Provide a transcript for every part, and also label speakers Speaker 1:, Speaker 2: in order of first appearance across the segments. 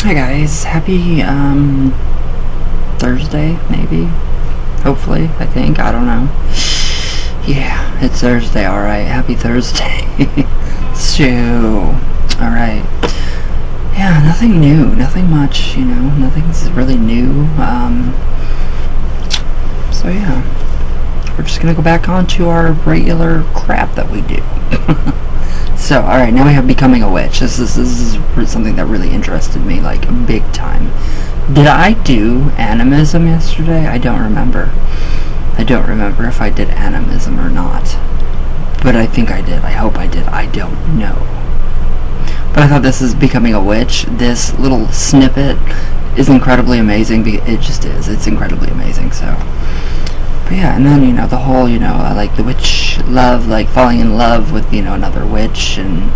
Speaker 1: Hi guys, happy Thursday, maybe, hopefully, I think, I don't know. Yeah, it's Thursday, alright, happy Thursday. So, alright, yeah, nothing new, nothing much, nothing's really new. So yeah, we're just gonna go back on to our regular crap that we do. So, alright, now we have becoming a witch. This is something that really interested me, like, big time. Did I do animism yesterday? I don't remember. I don't remember if I did animism or not. But I think I did. I hope I did. I don't know. But I thought this is becoming a witch. This little snippet is incredibly amazing. It just is. It's incredibly amazing, so... But yeah, and then, the whole, like the witch love, like falling in love with, another witch, and,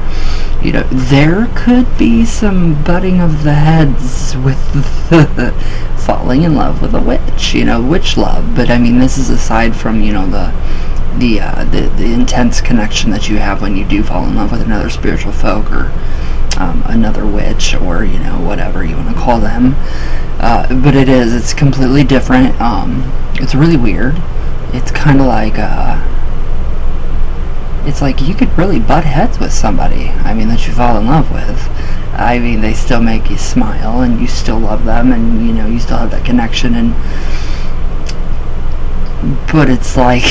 Speaker 1: there could be some butting of the heads with falling in love with a witch, witch love. But I mean, this is aside from, the intense connection that you have when you do fall in love with another spiritual folk, or another witch, or, whatever you want to call them. But it's completely different. It's really weird. It's kind of like, it's like you could really butt heads with somebody, that you fall in love with. They still make you smile, and you still love them, and, you still have that connection, but it's like,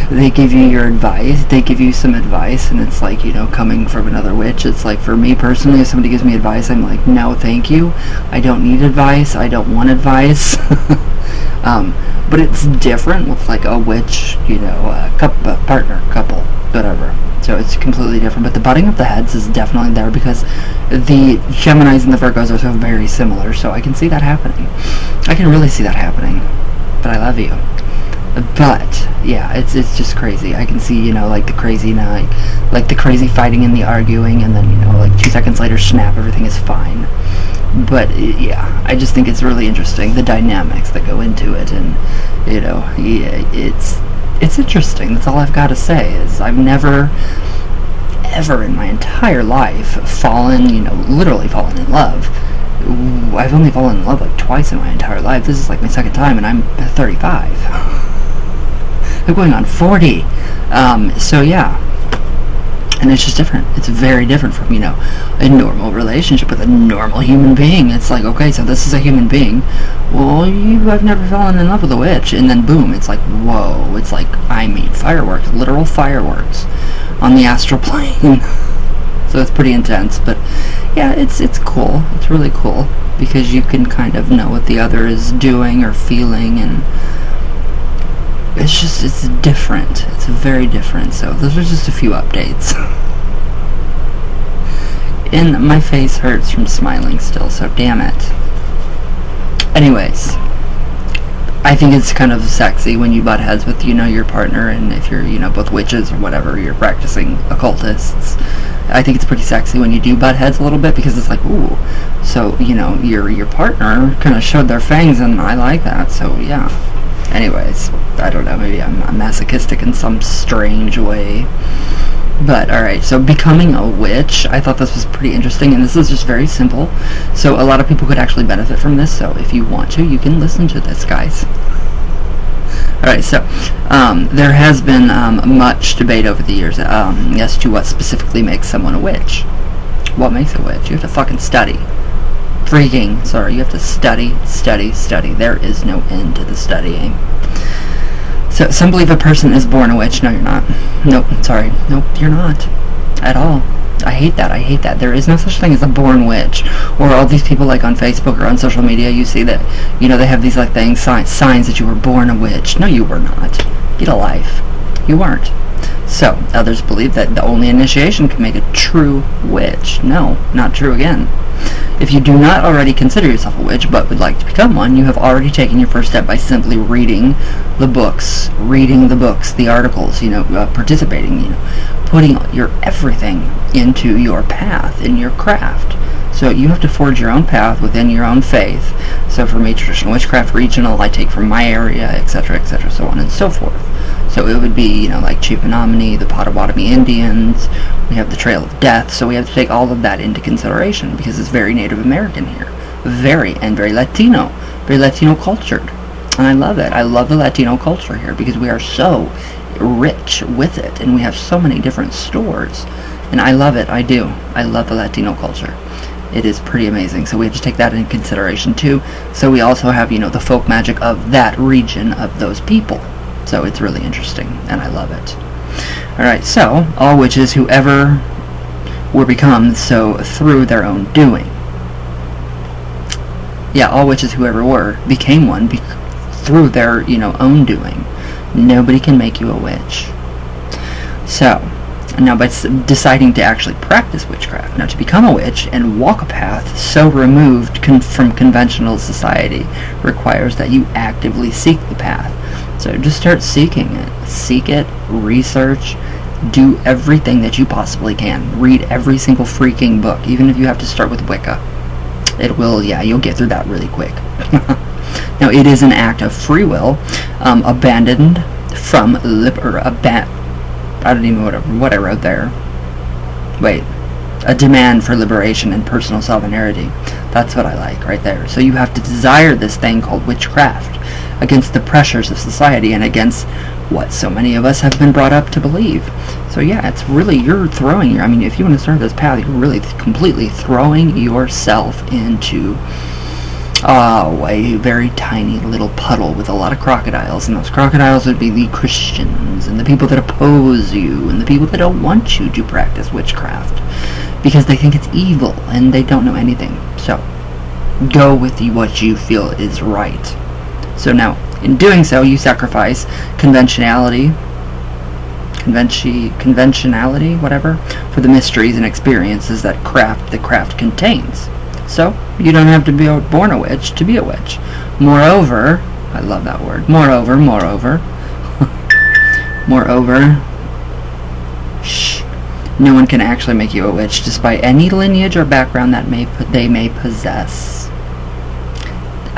Speaker 1: they give you your advice, they give you some advice, and it's like, coming from another witch, it's like, for me personally, if somebody gives me advice, I'm like, no, thank you, I don't need advice, I don't want advice. But it's different with, like, a witch, partner, couple, whatever. So it's completely different, but the butting of the heads is definitely there, because the Geminis and the Virgos are so very similar, so I can see that happening. I can really see that happening, but I love you. But yeah, it's just crazy. I can see, like the crazy night, like the crazy fighting and the arguing, and then, like 2 seconds later, snap, everything is fine. But yeah, I just think it's really interesting, the dynamics that go into it, and it's interesting. That's all I've got to say. Is I've never ever in my entire life literally fallen in love. I've only fallen in love like twice in my entire life. This is like my second time, and I'm 35. I'm going on 40. So yeah. And it's just different. It's very different from, a normal relationship with a normal human being. It's like, okay, so this is a human being. Well, I've never fallen in love with a witch. And then boom, it's like, whoa. It's like, fireworks, literal fireworks on the astral plane. So it's pretty intense. But yeah, it's cool. It's really cool, because you can kind of know what the other is doing or feeling, and it's different. It's very different. So those are just a few updates. And my face hurts from smiling still, so damn it. Anyways, I think it's kind of sexy when you butt heads with, your partner, and if you're, both witches or whatever, you're practicing occultists. I think it's pretty sexy when you do butt heads a little bit, because it's like, ooh, so, your partner kind of showed their fangs, and I like that, so yeah. Anyways, I don't know, maybe I'm masochistic in some strange way. But, alright, so becoming a witch, I thought this was pretty interesting, and this is just very simple. So a lot of people could actually benefit from this, so if you want to, you can listen to this, guys. Alright, so, there has been much debate over the years as to what specifically makes someone a witch. What makes a witch? You have to fucking study. You have to study. There is no end to the studying. So, some believe a person is born a witch. No, you're not. Nope, sorry. Nope, you're not. At all. I hate that. There is no such thing as a born witch. Or all these people, like, on Facebook or on social media, you see that, they have these, like, things, signs that you were born a witch. No, you were not. Get a life. You weren't. So, others believe that the only initiation can make a true witch. No, not true again. If you do not already consider yourself a witch, but would like to become one, you have already taken your first step by simply reading the books, the articles, participating, putting your everything into your path, in your craft. So you have to forge your own path within your own faith. So for me, traditional witchcraft, regional, I take from my area, etc., so on and so forth. So it would be, like Chipanamani, the Potawatomi Indians, we have the Trail of Death, so we have to take all of that into consideration, because it's very Native American here. very Latino, very Latino cultured. And I love it. I love the Latino culture here because we are so rich with it, and we have so many different stores. And I love it. I do. I love the Latino culture. It is pretty amazing. So we have to take that into consideration too. So we also have, the folk magic of that region, of those people. So it's really interesting, and I love it. Alright, so all witches who ever were become so through their own doing. Yeah, all witches who ever were became one through their, own doing. Nobody can make you a witch. So, now by deciding to actually practice witchcraft, now to become a witch and walk a path so removed from conventional society requires that you actively seek the path. So just start seeking it. Seek it, research, do everything that you possibly can. Read every single freaking book, even if you have to start with Wicca. It will, you'll get through that really quick. Now, it is an act of free will, abandoned from I don't even know what I wrote there. Wait. A demand for liberation and personal sovereignty. That's what I like right there. So you have to desire this thing called witchcraft against the pressures of society and against what so many of us have been brought up to believe. So yeah, it's really, you're throwing if you want to start this path, you're really completely throwing yourself into a very tiny little puddle with a lot of crocodiles, and those crocodiles would be the Christians and the people that oppose you and the people that don't want you to practice witchcraft because they think it's evil and they don't know anything. So go with what you feel is right. So now, in doing so, you sacrifice conventionality, whatever, for the mysteries and experiences that the craft contains. So, you don't have to be born a witch to be a witch. Moreover, I love that word, moreover, no one can actually make you a witch despite any lineage or background that they may possess.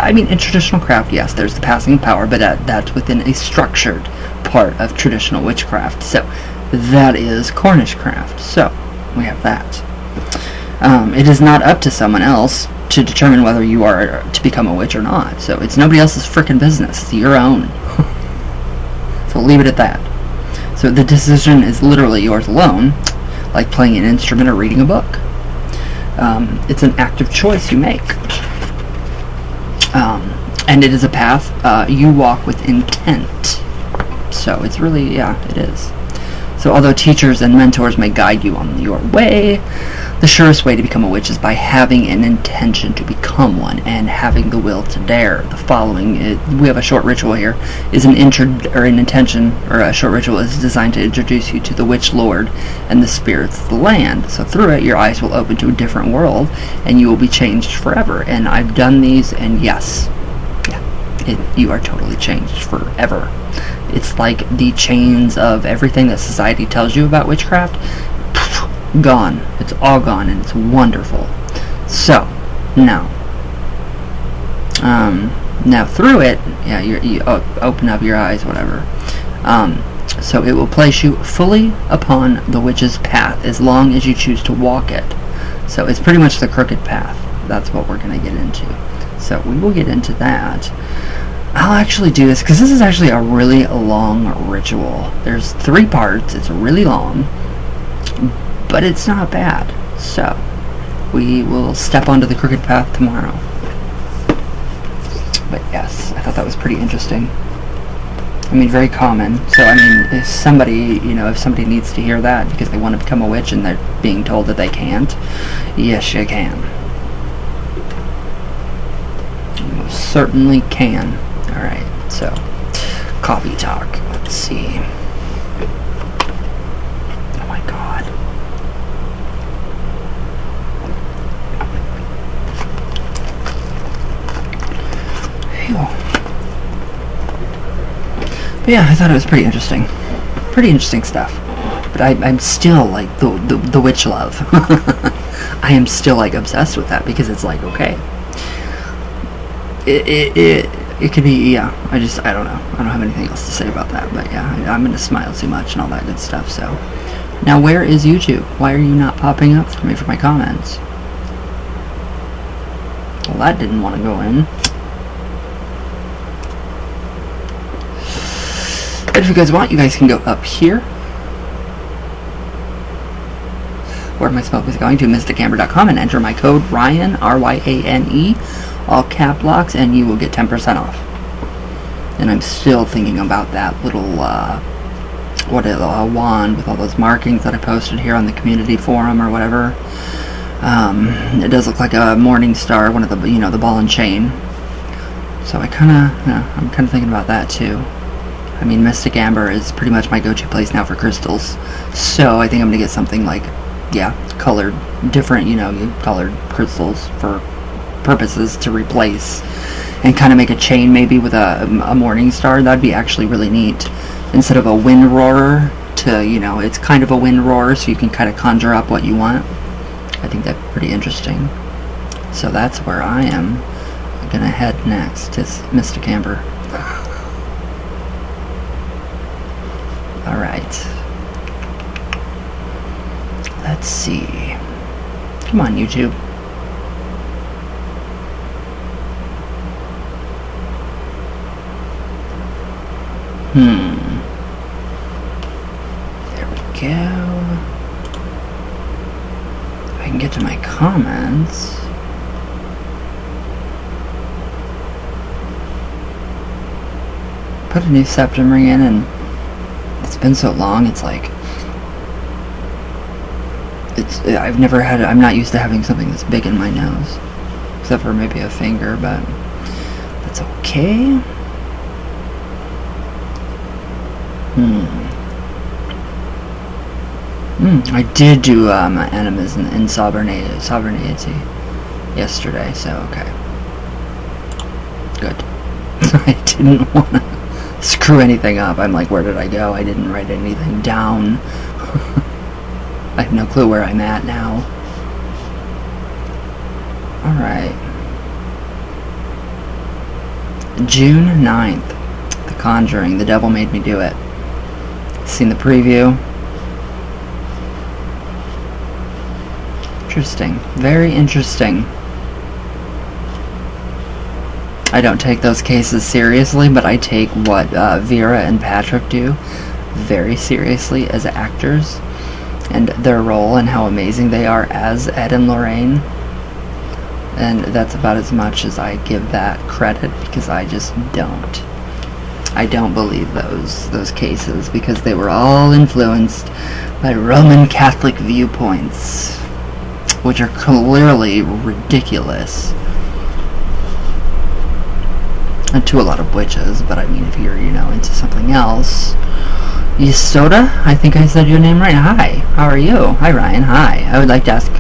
Speaker 1: In traditional craft, yes, there's the passing of power, but that's within a structured part of traditional witchcraft. So, that is Cornish craft. So, we have that. It is not up to someone else to determine whether you are to become a witch or not. So it's nobody else's frickin' business. It's your own. So leave it at that. So the decision is literally yours alone, like playing an instrument or reading a book. It's an active choice you make. And it is a path you walk with intent. So it's really, it is. So although teachers and mentors may guide you on your way, the surest way to become a witch is by having an intention to become one and having the will to dare. The following, we have a short ritual here, is a short ritual is designed to introduce you to the witch lord and the spirits of the land. So through it, your eyes will open to a different world and you will be changed forever. And I've done these, and yes, you are totally changed forever. It's like the chains of everything that society tells you about witchcraft, gone. It's all gone, and it's wonderful. So, now through it, you open up your eyes, whatever. So it will place you fully upon the witch's path as long as you choose to walk it. So it's pretty much the crooked path. That's what we're going to get into. So we will get into that. I'll actually do this because this is actually a really long ritual. There's 3 parts. It's really long, but it's not bad. So we will step onto the crooked path tomorrow. But yes, I thought that was pretty interesting. Very common. So if somebody needs to hear that because they want to become a witch and they're being told that they can't, yes, you can. You most certainly can. Alright, so coffee talk. Let's see. Oh my god. But yeah, I thought it was pretty interesting. Pretty interesting stuff. But I'm still like the witch love. I am still like obsessed with that because it's like, okay. It could be, I don't know. I don't have anything else to say about that, but yeah, I'm going to smile too much and all that good stuff, so. Now, where is YouTube? Why are you not popping up for me for my comments? Well, that didn't want to go in. But if you guys want, you guys can go up here. Where my smoke is going to, mysticamber.com, and enter my code Ryan, R-Y-A-N-E, all cap locks, and you will get 10% off. And I'm still thinking about that little, wand with all those markings that I posted here on the community forum or whatever. It does look like a morning star, one of the, the ball and chain. So I'm kind of thinking about that too. I mean, Mystic Amber is pretty much my go-to place now for crystals. So I think I'm going to get something like, colored, different, colored crystals for purposes to replace. And kind of make a chain maybe with a morning star. That'd be actually really neat. Instead of a wind roarer to, it's kind of a wind roarer, so you can kind of conjure up what you want. I think that's pretty interesting. So that's where I am going to head next, to Mystic Amber. Alright. Let's see. Come on, YouTube. There we go. If I can get to my comments. Put a new septum ring in, and it's been so long, it's like, I'm not used to having something this big in my nose. Except for maybe a finger, but that's okay. I did do enemas in sovereignty yesterday, so okay. Good. I didn't want to screw anything up. I'm like, where did I go? I didn't write anything down. I have no clue where I'm at now. Alright. June 9th. The Conjuring. The Devil Made Me Do It. Seen the preview. Interesting. Very interesting. I don't take those cases seriously, but I take what Vera and Patrick do very seriously as actors, and their role and how amazing they are as Ed and Lorraine. And that's about as much as I give that credit, because I just don't. I don't believe those cases, because they were all influenced by Roman Catholic viewpoints, which are clearly ridiculous. And to a lot of witches, but I mean, if you're, into something else. Yisoda, I think I said your name right. Hi, how are you? Hi, Ryan. Hi. I would like to ask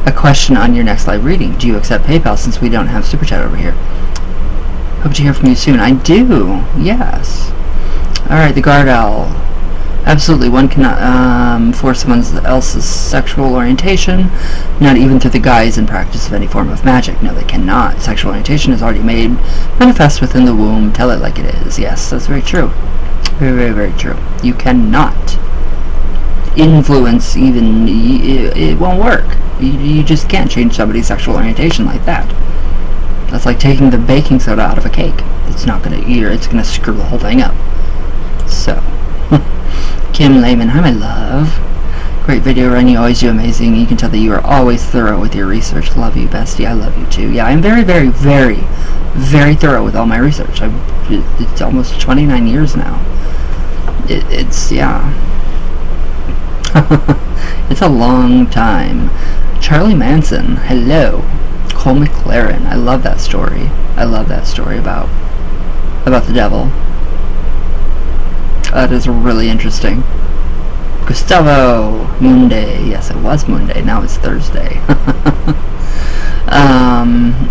Speaker 1: a question on your next live reading. Do you accept PayPal, since we don't have Super Chat over here? Hope to hear from you soon. I do. Yes. Alright, the Guard Owl. Absolutely, one cannot force someone else's sexual orientation, not even through the guise and practice of any form of magic. No, they cannot. Sexual orientation is already made manifest within the womb. Tell it like it is. Yes, that's very true. Very, very, very true. You cannot influence even, it won't work. You just can't change somebody's sexual orientation like that. That's like taking the baking soda out of a cake. It's not gonna, it's gonna screw the whole thing up. So, Kim Lehman, hi my love. Great video, Ryan, you always do amazing. You can tell that you are always thorough with your research. Love you, bestie. I love you too. Yeah, I'm very, very, very, very thorough with all my research. It's almost 29 years now. It's it's a long time. Charlie Manson, hello. Cole McLaren, I love that story. I love that story about the devil. That is really interesting. Gustavo Munday, yes, it was Monday. Now it's Thursday.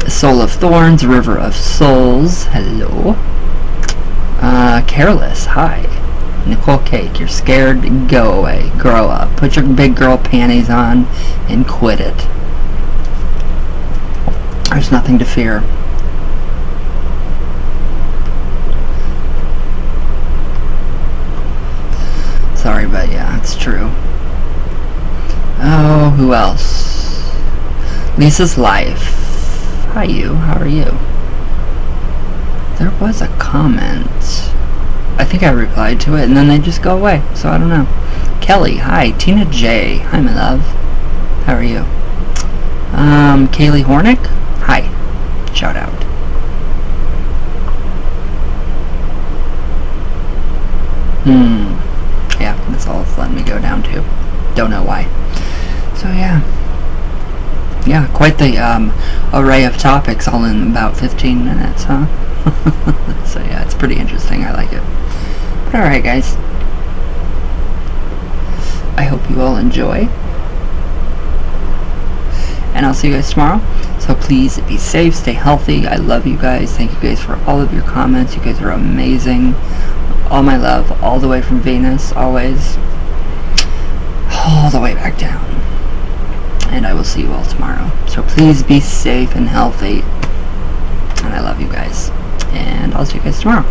Speaker 1: Soul of Thorns, River of Souls, hello. Careless, hi. Nicole Cake, you're scared, go away, grow up, put your big girl panties on, and quit it. There's nothing to fear. Sorry, but yeah, it's true. Oh, who else? Lisa's Life. Hi, you. How are you? There was a comment. I think I replied to it, and then they just go away, so I don't know. Kelly, hi. Tina J, hi, my love. How are you? Kaylee Hornick, hi. Shout out. Yeah, that's all it's letting me go down to. Don't know why. So yeah, quite the array of topics all in about 15 minutes, huh? So yeah, it's pretty interesting. I like it. But alright, guys, I hope you all enjoy, and I'll see you guys tomorrow. So please be safe, stay healthy. I love you guys. Thank you guys for all of your comments. You guys are amazing. All my love, all the way from Venus, always, all the way back down. And I will see you all tomorrow. So please be safe and healthy. And I love you guys. And I'll see you guys tomorrow.